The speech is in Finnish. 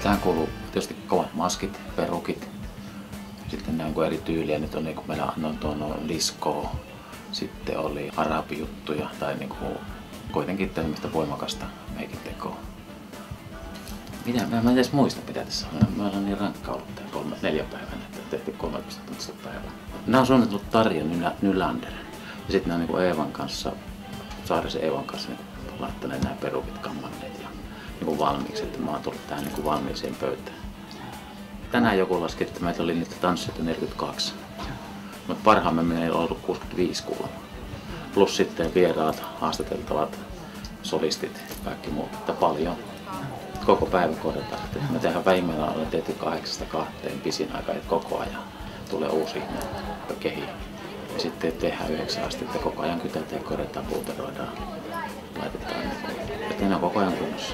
Tähän kuuluu tietysti kovat maskit, perukit. Sitten ne on eri tyyliä. Nyt on niin kuin meillä on diskoa. Sitten oli arabijuttuja tai niin kuin kuitenkin tämmöistä voimakasta meikintekoa. Mä en edes muista mitä tässä on. Mä olen niin rankka ollut tää 4 päivänä, että tehtiin 13 tuntista päivää. Nämä on suunnitellut Tarja Nylander. Ja sitten nämä niin Eevan kanssa, Saarisen Eevan kanssa niin laittaneet nämä perukit, kammanneet ja niin valmiiksi, että mä oon tullut tähän niin valmiiseen pöytään. Tänään joku laski, että meitä oli niitä tanssijoita 42. Mutta parhaamme meillä on ollut 65 kuulemma. Plus sitten vieraat, haastateltavat, solistit, kaikki muut, että paljon. Koko päivä kohdataan. Me tehdään vähimmällä olen tehty 8-2 pisin aika, että koko ajan tulee uusi ihminen kehiin. Ja sitten tehdään 9 asti, että koko ajan kytätään, korjataan, puuteroidaan, laitetaan. Että ne on koko ajan kunnossa.